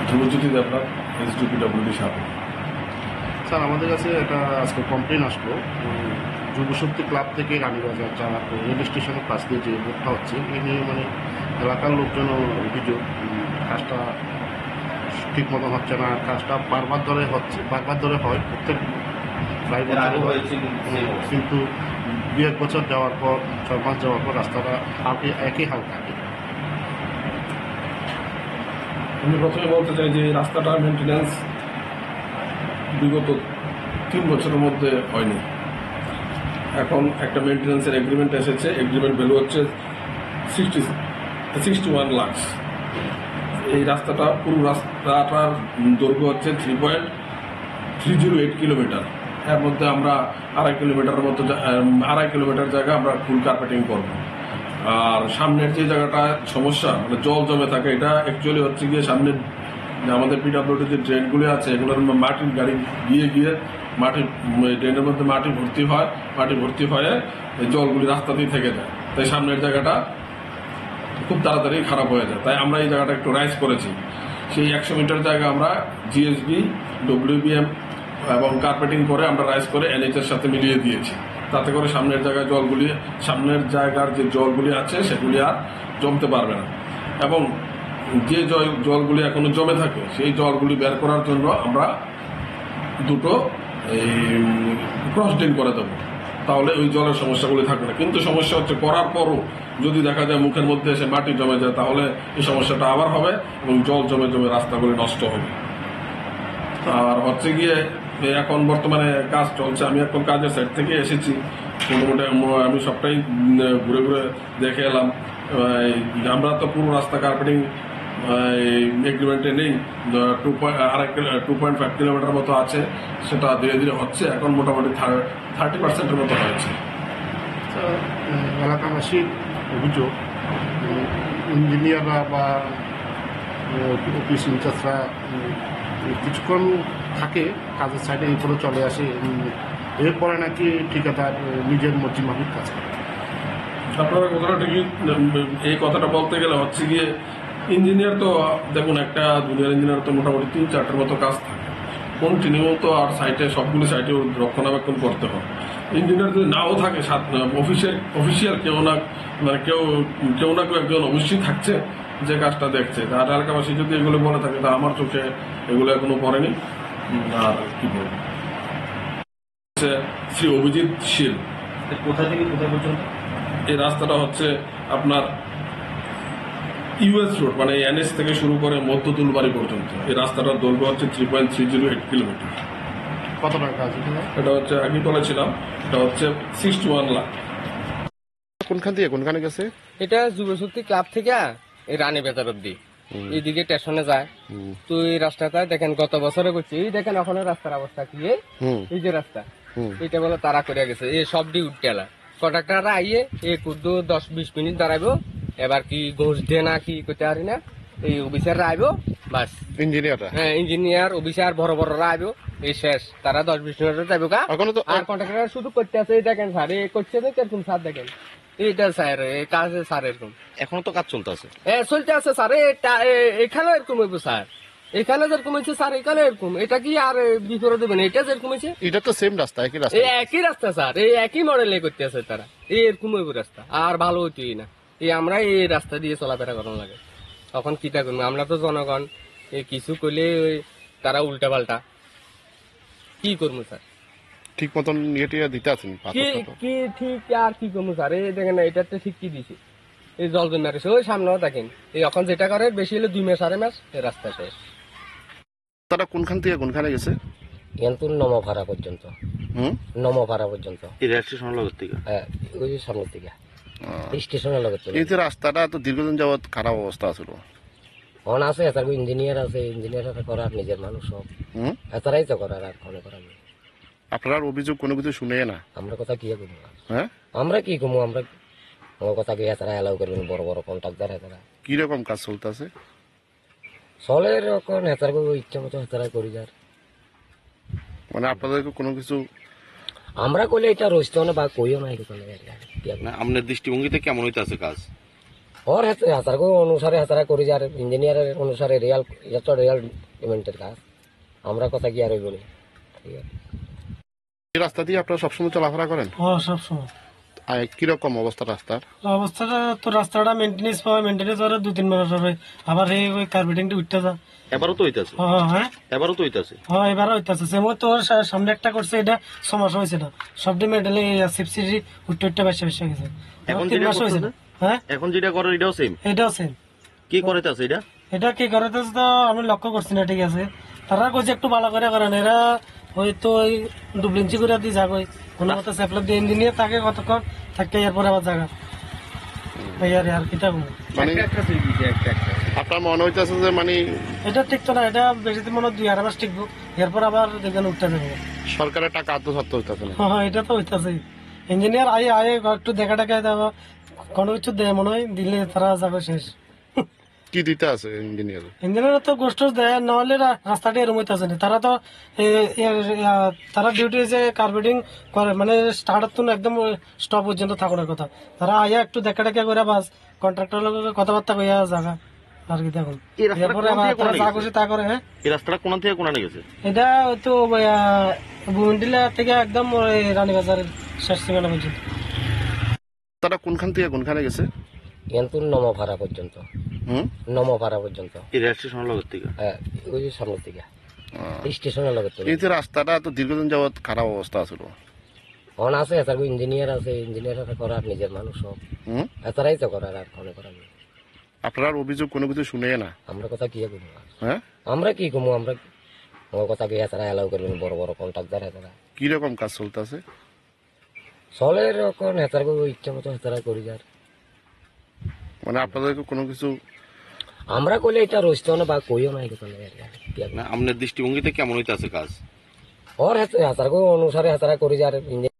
ধ্রুবজ্যোতি দেবনাথ, এসডিপিডব্লিউডি সাহেব। স্যার আমাদের কাছে একটা আজকে কমপ্লেন আসলো যুবশক্তি ক্লাব থেকে রানীবাজার যাওয়ার রেল স্টেশনের পাশ দিয়ে যে রোডটা হচ্ছে এ নিয়ে মানে এলাকার লোকজন অভিযোগ কাজটা ঠিক মতো হচ্ছে না, কাজটা বারবার ধরে হয় প্রত্যেক প্রায় বছর হয়েছে, কিন্তু 2-1 বছর যাওয়ার পর 6 মাস যাওয়ার পর রাস্তাটা একই হাল থাকে। আমি প্রথমে বলতে চাই যে রাস্তাটা মেনটেন্যান্স বিগত 3 বছরের মধ্যে হয়নি। এখন একটা মেনটেন্যান্সের এগ্রিমেন্ট এসেছে, এগ্রিমেন্ট ভ্যালু হচ্ছে 61 লাখ। এই রাস্তাটা পুরো রাস্তাটার দৈর্ঘ্য হচ্ছে 3.308 কিলোমিটার। এর মধ্যে আমরা 2.5 কিলোমিটার জায়গা আমরা ফুল কার্পেটিং করবো। আর সামনের যে জায়গাটা সমস্যা, মানে জল জমে থাকে, এটা অ্যাকচুয়ালি হচ্ছে গিয়ে সামনে আমাদের পিডব্লিউডি যে ড্রেনগুলি আছে এগুলোর মাটির গাড়ি গিয়ে ড্রেনের মধ্যে মাটি ভর্তি হয়ে এই জলগুলি রাস্তাতেই থেকে যায়, তাই সামনের জায়গাটা খুব তাড়াতাড়ি খারাপ হয়ে যায়। তাই আমরা এই জায়গাটা একটু রাইজ করেছি। সেই 100 মিটার জায়গা আমরা জিএসবি, ডব্লিউবিএম এবং কার্পেটিং করে আমরা রাইজ করে এনএইচের সাথে মিলিয়ে দিয়েছি। তাতে করে সামনের জায়গার যে জলগুলি আছে সেগুলি আর জমতে পারবে না, এবং যে জলগুলি এখনো জমে থাকে সেই জলগুলি বের করার জন্য আমরা 2টো ক্রস ড্রেন করে দেবো, তাহলে ওই জলের সমস্যাগুলি থাকবে না। কিন্তু সমস্যা হচ্ছে করার পরও যদি দেখা যায় মুখের মধ্যে এসে মাটি জমে যায়, তাহলে এই সমস্যাটা আবার হবে এবং জল জমে রাস্তাগুলি নষ্ট হবে। আর হচ্ছে গিয়ে এখন বর্তমানে কাজ চলছে, আমি এখন কাজের সাইড থেকে এসেছি, মোটামুটি আমি সবটাই ঘুরে দেখে এলাম। আমরা তো পুরো রাস্তা কার্পেটিং এগ্রিমেন্টে নেই, 2.5 কিলোমিটার মতো আছে, সেটা ধীরে ধীরে হচ্ছে। এখন মোটামুটি 30% মতো হয়েছে। এলাকাবাসীর অভিযোগ ইঞ্জিনিয়াররা বা অফিস ইনচার্জরা কিছুক্ষণ থাকে কাজের সাইডে, এরপরে চলে আসে, এরপরে নাকি ঠিকাদার নিজের মর্জি মাফিক কাজ করে। আপনারা কথাটা ঠিকই, এই কথাটা বলতে গেলে হচ্ছে গিয়ে ইঞ্জিনিয়ার তো দেখুন, একটা জুনিয়র ইঞ্জিনিয়ার তো মোটামুটি 3-4টের মতো কাজ থাকে কন্টিনিউ, তো আর সবগুলো সাইটে রক্ষণাবেক্ষণ করতে হয়। ইঞ্জিনিয়ার যদি নাও থাকে, অফিসিয়াল কেউ না কেউ একজন অবশ্যই থাকছে যে কাজটা দেখছে। আর এলাকাবাসী যদি এগুলো বলে থাকে, তা আমার চোখে এগুলো এখনো পড়েনি। আর কি বলবো, শ্রী অভিজিৎ শীল। কোথা থেকে কোথায় পর্যন্ত এই রাস্তাটা হচ্ছে আপনার ইউএস রোড, মানে এনএস থেকে শুরু করে মধ্যতুলবাড়ি পর্যন্ত এই রাস্তাটার দৈর্ঘ্য হচ্ছে 3.308 কিলোমিটার। কত টাকা কাজ? এটা হচ্ছে আগে বলেছিলাম, এটা হচ্ছে 61 লাখ। কোনখান থেকে কোনখানে গেছে? এটা যুবশক্তি ক্লাব থেকে এই রানীবাজার অব্দি এইদিকে স্টেশনে যায়। তো এই রাস্তাটা দেখেন গত বছরে করছি, এই দেখেন ওখানে রাস্তার অবস্থা কি, এই যে রাস্তা এটা বলে তারা করে গেছে, এই সব ডি উঠেলা কন্ট্রাক্টররা আইয়ে এই কুদ্দু 10-20 মিনিট দাঁড়াইবো, এবার কি ঘুষ দে না কি করতে পারি না, এই অফিসাররা আইবো বাস, ইঞ্জিনিয়াররা, হ্যাঁ ইঞ্জিনিয়ার অফিসার বড়রা আইবো, এই শেষ, তারা 20-20 মিনিট যাইবো গা। আর কন্ট্রাক্টররা শুধু করতে আছে, এই দেখেন স্যার এই করছে তো কিরকম স্যার দেখেন, এইটা স্যার এই কাজ স্যার এরকম এখনো তো কাজ চলতে আছে। চলতে আছে স্যার, এখানে এরকম হইব স্যার, এখানে যেরকম হয়েছে স্যার এখানে এরকম, এটা কি আর বিপরীত দেবেন? এটা যেরকম হয়েছে এটা তো সেম রাস্তা, একই রাস্তা, এই একই রাস্তা স্যার, এই একই মডেলে করতে আছে তারা, এই এরকম হইব রাস্তা, আর ভালো হইতই না। এই আমরা এই রাস্তা দিয়ে চলাফেরা করানো লাগে, তখন কিটা করবো আমরা তো জনগণ, এই কিছু করলে তারা উল্টা পাল্টা কি করবো স্যার, ঠিক মতন ইয়ে দিতে আছেন কি ঠিক আর কি করবো স্যার? এই দেখেন না, এটা তো ঠিক কি দিছে, এই জল জমে আছে ওই সামনেও দেখেন, এই এখন যেটা করে বেশি হলে 2 মাস 2.5 মাস এই রাস্তা শেষ। তারা কোনখান থেকে কোনখানে গেছে? কিন্তু নমপাড়া পর্যন্ত, নমপাড়া পর্যন্ত এই রেল স্টেশনের লগের থেকে, হ্যাঁ ওই সামনের দিকে স্টেশনের লগে। এই যে রাস্তাটা তো দীর্ঘদিন যাবৎ খারাপ অবস্থা ছিল, অন আছে এছাড়া ইঞ্জিনিয়ার আছে, ইঞ্জিনিয়ার করার নিজের মানুষ সব এছাড়াই তো করার, আর কোনো করার নেই। আপনার অভিযোগ কোনো কিছু শুনে না? আমরা কথা কি করবো, হ্যাঁ আমরা কি করবো, আমরা আমার কথা কি এছাড়া এলাও করবেন, বড় বড় কন্ট্রাক্টর এছাড়া কিরকম কাজ চলতেছে? চলে এরকম হেতার করবো, ইচ্ছা মতো হেতারা করি যার, মানে আপনাদেরকে কোনো কিছু আমরা করলে এটা রইতে না বা কইও না, আপনার দৃষ্টিভঙ্গিতে কেমন হইতে আছে কাজ? ওর হাতার অনুসারে হাতারা করি যার ইঞ্জিনিয়ারের অনুসারে রিয়াল যত রিয়াল পেমেন্টের কাজ আমরা কথা কি আর হইব না ঠিক আছে। এই রাস্তা দিয়ে আপনারা সবসময় চলাফেরা করেন? সব সময় আর কিরকম অবস্থা রাস্তার? অবস্থাটা তো রাস্তাটা মেনটেন্স পাওয়া মেনটেন্স করে 2-3 মাস হবে, আবার এই ওই কার্পেটিংটা উঠতে যা। এবারও তো হইতাছে, হ্যাঁ এবারও তো হইতাছে। হ্যাঁ এবারও হইতেছে সেমন তো ওর সামনে একটা করছে, এটা 6 মাস হয়েছে না, সবটি মেডেলে সাবসিডি উঠতে উঠতে বেশি বেশি গেছে, এখন 3 যেটা মাস হয়েছে না। করতেছে? হ্যাঁ এখন যেটা করে এটাও সেম? এটাও সেম। কি করেছে এটা? এটা কি করাতেছে তো আমি লক্ষ্য করছি না, ঠিক আছে তারা কইছে একটু ভালো করে করেন, এরা হয়তো ওই ডুপ্লিঞ্চি করে দিয়ে যাক, ওই কোনো মতো স্যাপলার দিয়ে ইঞ্জিনিয়ার থাকে কতক্ষণ থাকে, এরপরে আবার জায়গা আর কিতা বলবো। মানে আপনার মনে হইতেছে যে মানে এটা ঠিক তো না, এটা বেশি দিন মনে হয় 2-2.5 মাস টিকবো, এরপর আবার দেখবেন উঠতে যাবে। সরকারের টাকা আত্মসাৎ হইতেছে না? হ্যাঁ এটা তো হইতাছে, ইঞ্জিনিয়ার আয়ে আয়ে একটু দেখা টাকা দেওয়া কোনো কিছু দেয় মনে হয়, দিলে তারা যাবে শেষ। কি দিতে আছে ইঞ্জিনিয়ার? ইঞ্জিনিয়ার তো গোষ্ঠ দেয়, নাহলে রাস্তাটা এরম হইতাছে না। তারা তো তারা ডিউটি যে কার্পেটিং করে মানে স্টার্টার তো একদম স্টপ পর্যন্ত থাকার কথা, তারা আয়া একটু দেখা টাকা করে বাস কন্ট্রাক্টর লোকের কথাবার্তা কইয়া জায়গা আর কি দেখুন, এই রাস্তাটা এরপরে কোন আবার থেকে কোন তারা যা গেছে? খুশি তা করে। হ্যাঁ এই রাস্তাটা কোন থেকে কোন গেছে? এটা তো বুমেন্ডিলা থেকে একদম ওই রানীবাজারের শেষ সীমানা পর্যন্ত। তারা কোনখান থেকে কোনখানে গেছে? কিন্তু নমভাড়া পর্যন্ত, নমভাড়া পর্যন্ত, এই রেল স্টেশনের লগের থেকে? হ্যাঁ ওই যে সামনের দিকে স্টেশনের লগে তো এই যে রাস্তাটা তো দীর্ঘদিন যাবৎ খারাপ অবস্থা ছিল। অন আছে এতার ইঞ্জিনিয়ার আছে, ইঞ্জিনিয়ার করার নিজের মানুষ সব এতারাই তো করার আর কোনো করার নেই। আপনার অভিযোগ কোনো কিছু শুনে না? আমরা কথা কি কমু হ্যাঁ আমরা কি কমু, আমরা আমার কথা কি এতারা এলাও করবেন, বড় বড় কন্ট্রাক্টার এতারা কিরকম কাজ চলতেছে? চলে এরকম হেতার ইচ্ছা মতো হেতারা করি যার, মানে আপনাদেরকে কোনো কিছু আমরা কইলে এটা রইতো না বা কইও না, এটা না আপনার দৃষ্টিভঙ্গিতে কেমন হইতাছে কাজ? ওর হেতার অনুসারে হেতারা করি যার